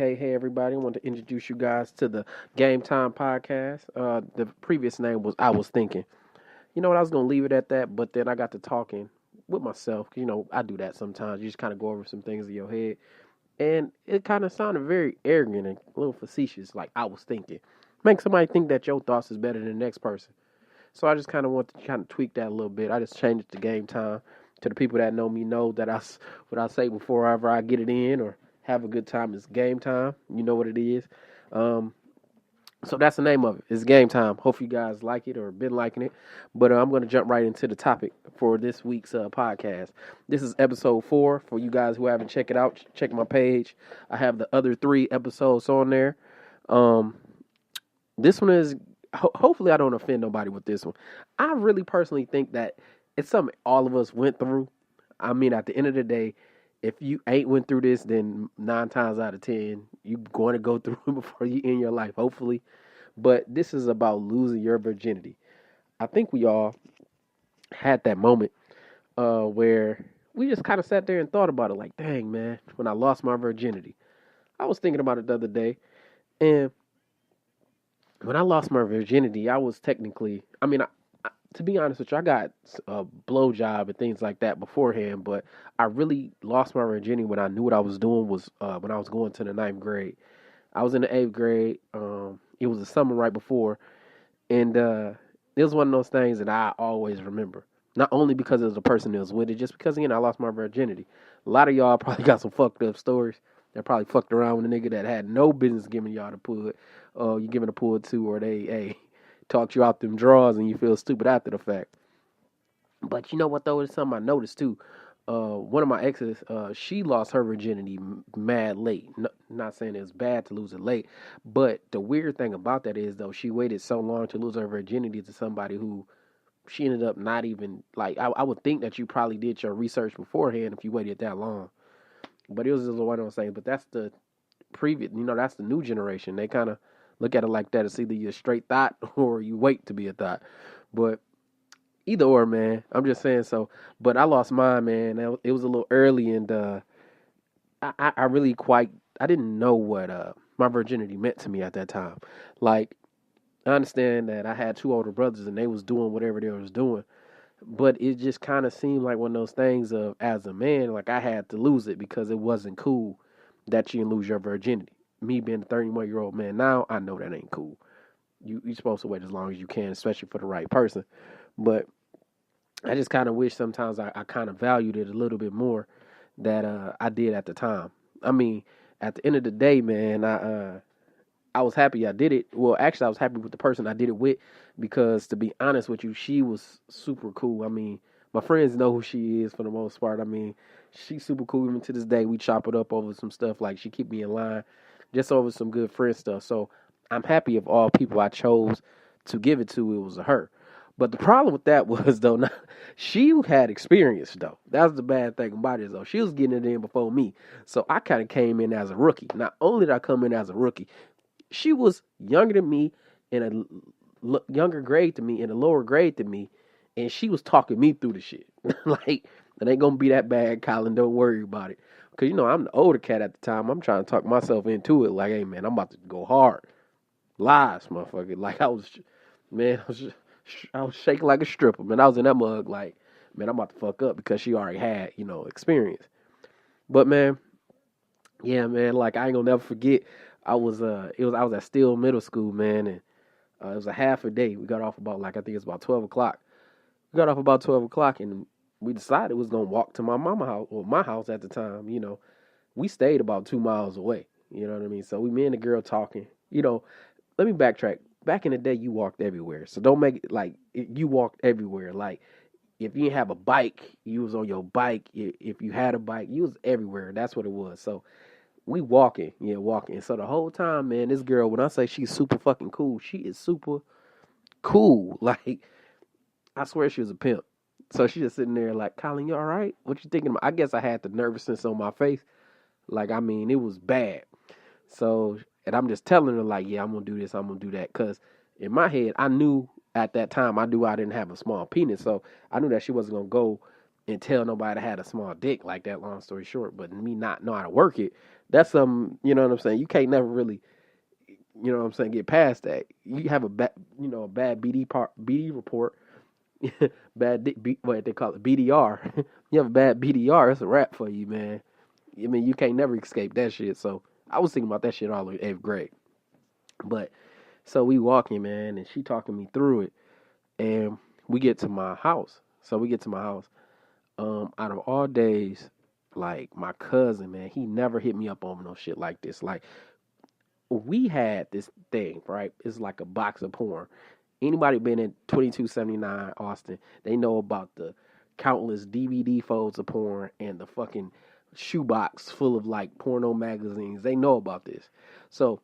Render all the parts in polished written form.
Hey, everybody. I want to introduce you guys to the Game Time podcast. The previous name was I Was Thinking. You know what? I was going to leave it at that, but then I got to talking with myself. You know, I do that sometimes. You just kind of go over some things in your head. And it kind of sounded very arrogant and a little facetious, like I was thinking. Make somebody think that your thoughts is better than the next person. So I just kind of want to kind of tweak that a little bit. I just changed it to Game Time. To the people that know me know that what I say before ever I get it in or have a good time is Game Time. You know what it is. Um, so that's the name of it. It's Game Time. Hope you guys like it or been liking it. But I'm going to jump right into the topic for this week's podcast. This is episode 4. For you guys who haven't checked it out, check my page. I have the other 3 episodes on there. This one is, hopefully I don't offend nobody with this one. I really personally think that it's something all of us went through. I mean, at the end of the day, if you ain't went through this, then 9 times out of 10, you're going to go through it before you end your life, hopefully. But this is about losing your virginity. I think we all had that moment where we just kind of sat there and thought about it like, dang, man, when I lost my virginity. I was thinking about it the other day, and when I lost my virginity, I was technically, to be honest with you, I got a blowjob and things like that beforehand, but I really lost my virginity when I knew what I was doing was when I was going to the 9th grade. I was in the 8th grade. It was the summer right before, and it was one of those things that I always remember. Not only because it was the person that was with it, just because, again, I lost my virginity. A lot of y'all probably got some fucked up stories. They probably fucked around with a nigga that had no business giving y'all the pull. You giving a pull to, or they talked you out them drawers and you feel stupid after the fact. But you know what, though? It's something I noticed, too. One of my exes, she lost her virginity mad late. Not saying it's bad to lose it late, but the weird thing about that is, though, she waited so long to lose her virginity to somebody who she ended up not even, like, I would think that you probably did your research beforehand if you waited that long. But it was just one of those things. But that's the previous, that's the new generation. They kind of look at it like that. It's either you're a straight thought or you wait to be a thought. But either or, man. I'm just saying so. But I lost mine, man. It was a little early, and I really I didn't know what my virginity meant to me at that time. Like, I understand that I had 2 older brothers, and they was doing whatever they was doing. But it just kind of seemed like one of those things of, as a man, like I had to lose it because it wasn't cool that you lose your virginity. Me being a 31-year-old man now, I know that ain't cool. You're supposed to wait as long as you can, especially for the right person. But I just kind of wish sometimes I kind of valued it a little bit more that I did at the time. I mean, at the end of the day, man, I was happy I did it. Well, actually, I was happy with the person I did it with because, to be honest with you, she was super cool. I mean, my friends know who she is for the most part. I mean, she's super cool. Even to this day, we chop it up over some stuff. Like, she keep me in line just over some good friend stuff. So I'm happy of all people I chose to give it to, it was her. But the problem with that was, though, she had experience, though. That was the bad thing about it, though. She was getting it in before me. So I kind of came in as a rookie. Not only did I come in as a rookie, she was younger than me in a younger grade to me, in a lower grade than me, and she was talking me through the shit. Like, it ain't gonna be that bad, Colin. Don't worry about it. Because, I'm the older cat at the time. I'm trying to talk myself into it. Like, hey, man, I'm about to go hard. Lies, motherfucker. Like, I was shaking like a stripper, man. I was in that mug like, man, I'm about to fuck up because she already had, experience. But, man, yeah, man, like, I ain't gonna never forget. I was at Steele Middle School, man, and it was a half a day. We got off about, like, I think it's about 12 o'clock. We got off about 12 o'clock, and we decided we was going to walk to my mama house, or my house at the time, We stayed about 2 miles away, you know what I mean? So me and the girl talking, let me backtrack. Back in the day, you walked everywhere. So don't make it like you walked everywhere. Like, if you didn't have a bike, you was on your bike. If you had a bike, you was everywhere. That's what it was. So we walking. So the whole time, man, this girl, when I say she's super fucking cool, she is super cool. Like, I swear she was a pimp. So she just sitting there like, Colin, you all right? What you thinking about? I guess I had the nervousness on my face. Like, I mean, it was bad. So, and I'm just telling her, like, yeah, I'm going to do this, I'm going to do that. Because in my head, I knew at that time, I knew I didn't have a small penis. So I knew that she wasn't going to go and tell nobody I had a small dick like that, long story short, but me not know how to work it, that's something, you know what I'm saying? You can't never really, you know what I'm saying, get past that. You have a bad BD report, what they call it, BDR. You have a bad BDR, it's a wrap for you, man. I mean, you can't never escape that shit. So I was thinking about that shit all the way 8th grade. But so we walking, man, and she talking me through it, and we get to my house. So we get to my house. Out of all days, like my cousin, man, he never hit me up on no shit like this. Like we had this thing, right? It's like a box of porn. Anybody been in 2279 Austin, they know about the countless DVD folds of porn and the fucking shoebox full of like porno magazines. They know about this. So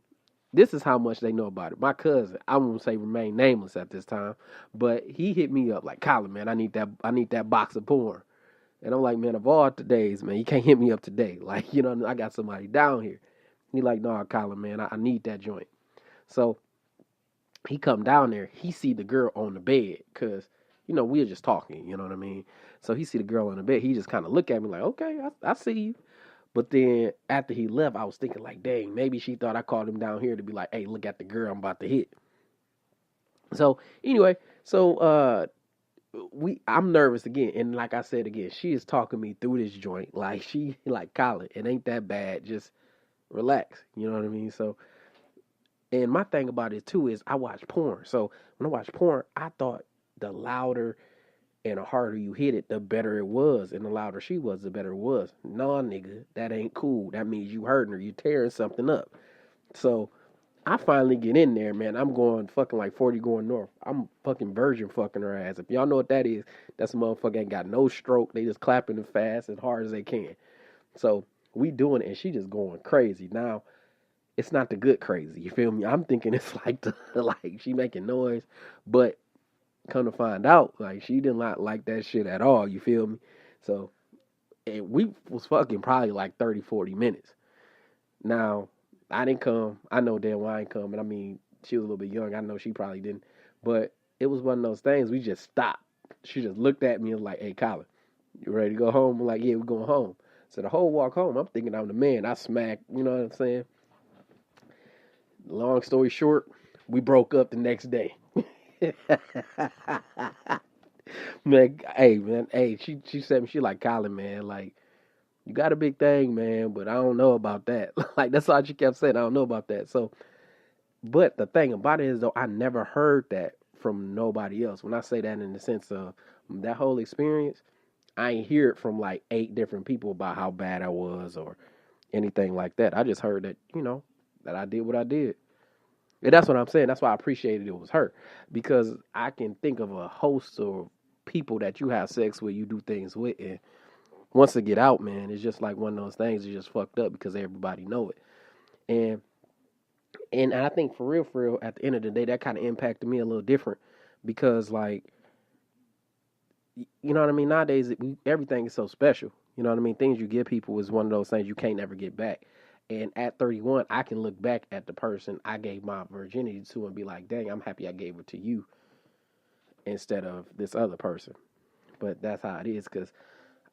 this is how much they know about it. My cousin, I won't say remain nameless at this time, but he hit me up like, Colin, man, I need that box of porn. And I'm like, man, of all today's, man, you can't hit me up today. Like, you know, I got somebody down here. He like, no, Colin, man, I need that joint. So he come down there. He see the girl on the bed because, you know, we were just talking. You know what I mean? So he see the girl on the bed. He just kind of look at me like, okay, I see you. But then after he left, I was thinking like, dang, maybe she thought I called him down here to be like, hey, look at the girl I'm about to hit. So anyway, I'm nervous again, and like I said again, she is talking me through this joint. Like she like, Colin, it ain't that bad. Just relax. You know what I mean? So, and my thing about it too is I watch porn. So when I watch porn, I thought the louder and the harder you hit it, the better it was, and the louder she was, the better it was. Nah, nigga, that ain't cool. That means you hurting her. You tearing something up. So I finally get in there, man. I'm going fucking like 40 going north. I'm fucking virgin fucking her ass. If y'all know what that is, that's a motherfucker ain't got no stroke. They just clapping it fast as hard as they can. So we doing it, and she just going crazy. Now, it's not the good crazy. You feel me? I'm thinking it's like like she making noise, but come to find out, like she did not like that shit at all. You feel me? So, and we was fucking probably like 30, 40 minutes. Now, I didn't come. I know damn well I ain't come. And I mean, she was a little bit young. I know she probably didn't. But it was one of those things. We just stopped. She just looked at me and was like, hey, Colin, you ready to go home? I'm like, yeah, we're going home. So the whole walk home, I'm thinking I'm the man. I smacked, you know what I'm saying? Long story short, we broke up the next day. Man, hey, she said me, she like, Colin, man, like, you got a big thing, man, but I don't know about that. Like, that's all she kept saying. I don't know about that. So, but the thing about it is, though, I never heard that from nobody else. When I say that in the sense of that whole experience, I ain't hear it from like 8 different people about how bad I was or anything like that. I just heard that, you know, that I did what I did. And that's what I'm saying. That's why I appreciated it was her. Because I can think of a host of people that you have sex with, you do things with, and once it get out, man, it's just like one of those things. It's just fucked up because everybody know it. And I think for real, at the end of the day, that kind of impacted me a little different because, like, you know what I mean? Nowadays, everything is so special. You know what I mean? Things you give people is one of those things you can't never get back. And at 31, I can look back at the person I gave my virginity to and be like, dang, I'm happy I gave it to you instead of this other person. But that's how it is because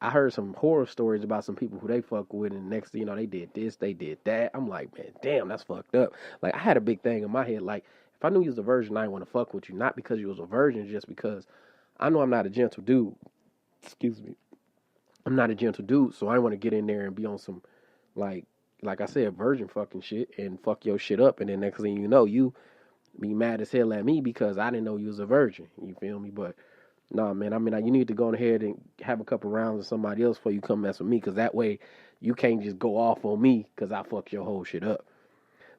I heard some horror stories about some people who they fuck with, and next thing you know, they did this, they did that. I'm like, man, damn, that's fucked up. Like, I had a big thing in my head. Like, if I knew you was a virgin, I didn't want to fuck with you. Not because you was a virgin, just because I know I'm not a gentle dude. Excuse me. I'm not a gentle dude, so I want to get in there and be on some, like I said, virgin fucking shit and fuck your shit up. And then next thing you know, you be mad as hell at me because I didn't know you was a virgin. You feel me? But nah, man, I mean, you need to go ahead and have a couple rounds with somebody else before you come mess with me, because that way you can't just go off on me because I fucked your whole shit up.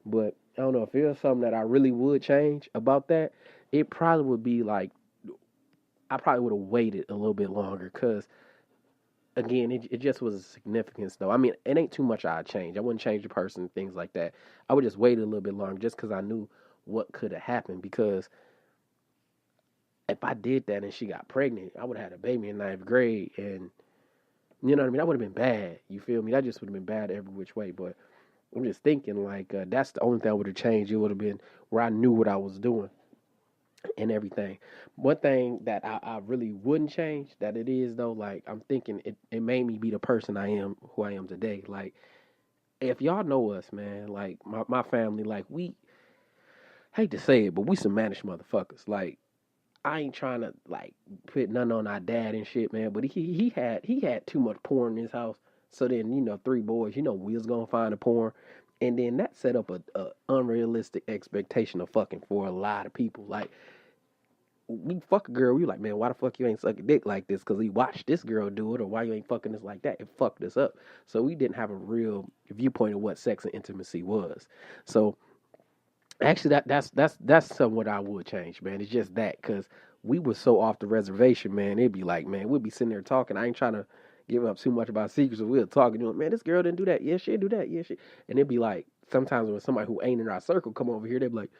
But I don't know, if there's something that I really would change about that, it probably would be like, I probably would have waited a little bit longer because, again, it just was a significance, though. I mean, it ain't too much I'd change. I wouldn't change the person, things like that. I would just wait a little bit longer just because I knew what could have happened, because if I did that and she got pregnant, I would have had a baby in 9th grade, and you know what I mean? That would have been bad. You feel me? That just would have been bad every which way. But I'm just thinking, like, that's the only thing I would have changed. It would have been where I knew what I was doing. and everything. One thing that I really wouldn't change that it is though, like I'm thinking it made me be the person I am, who I am today. Like if y'all know us, man, like my family, like we hate to say it, but we some managed motherfuckers. Like I ain't trying to like put none on our dad and shit, man. But he had too much porn in his house. So then three boys, we was gonna find the porn, and then that set up a unrealistic expectation of fucking for a lot of people. Like we fuck a girl, we like, man, why the fuck you ain't sucking dick like this? Because we watched this girl do it, or why you ain't fucking this like that? It fucked us up. So we didn't have a real viewpoint of what sex and intimacy was. So actually, that's somewhat I would change, man. It's just that because we were so off the reservation, man. It'd be like, man, we'd be sitting there talking. I ain't trying to give up too much about secrets. So we're talking, man, this girl didn't do that. Yeah, she'll do that. Yeah, she. And it'd be like sometimes when somebody who ain't in our circle come over here, they'd be like,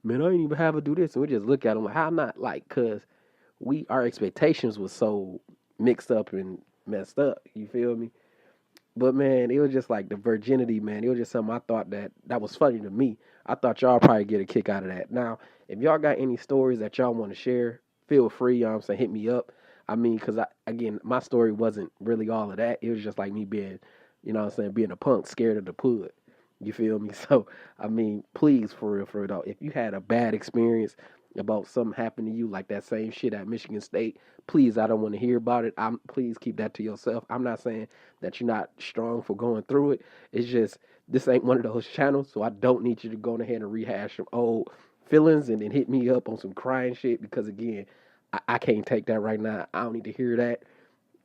man, I ain't even have her do this, and we just look at them like, how not? Like, cause our expectations was so mixed up and messed up. You feel me? But man, it was just like the virginity, man. It was just something I thought that was funny to me. I thought y'all probably get a kick out of that. Now, if y'all got any stories that y'all want to share, feel free. You know what I'm saying, hit me up. I mean, because again, my story wasn't really all of that. It was just like me being, what I'm saying, being a punk, scared of the pud. You feel me? So, I mean, please, for real though, if you had a bad experience about something happened to you, like that same shit at Michigan State, please, I don't want to hear about it. Please keep that to yourself. I'm not saying that you're not strong for going through it. It's just this ain't one of those channels, so I don't need you to go ahead and rehash some old feelings and then hit me up on some crying shit because again, I can't take that right now. I don't need to hear that.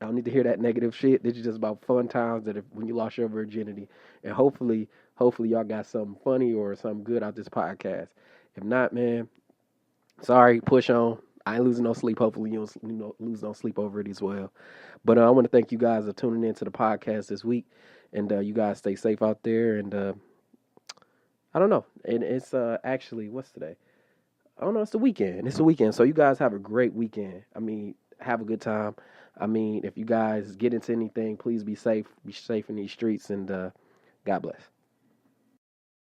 I don't need to hear that negative shit. This is just about fun times that when you lost your virginity, and hopefully y'all got something funny or something good out this podcast. If not, man, sorry. Push on. I ain't losing no sleep. Hopefully you don't lose no sleep over it as well. But I want to thank you guys for tuning in to the podcast this week, and you guys stay safe out there. And I don't know. And it's actually what's today? I don't know. It's the weekend. It's the weekend. So you guys have a great weekend. I mean, have a good time. I mean, if you guys get into anything, please be safe. Be safe in these streets, and God bless.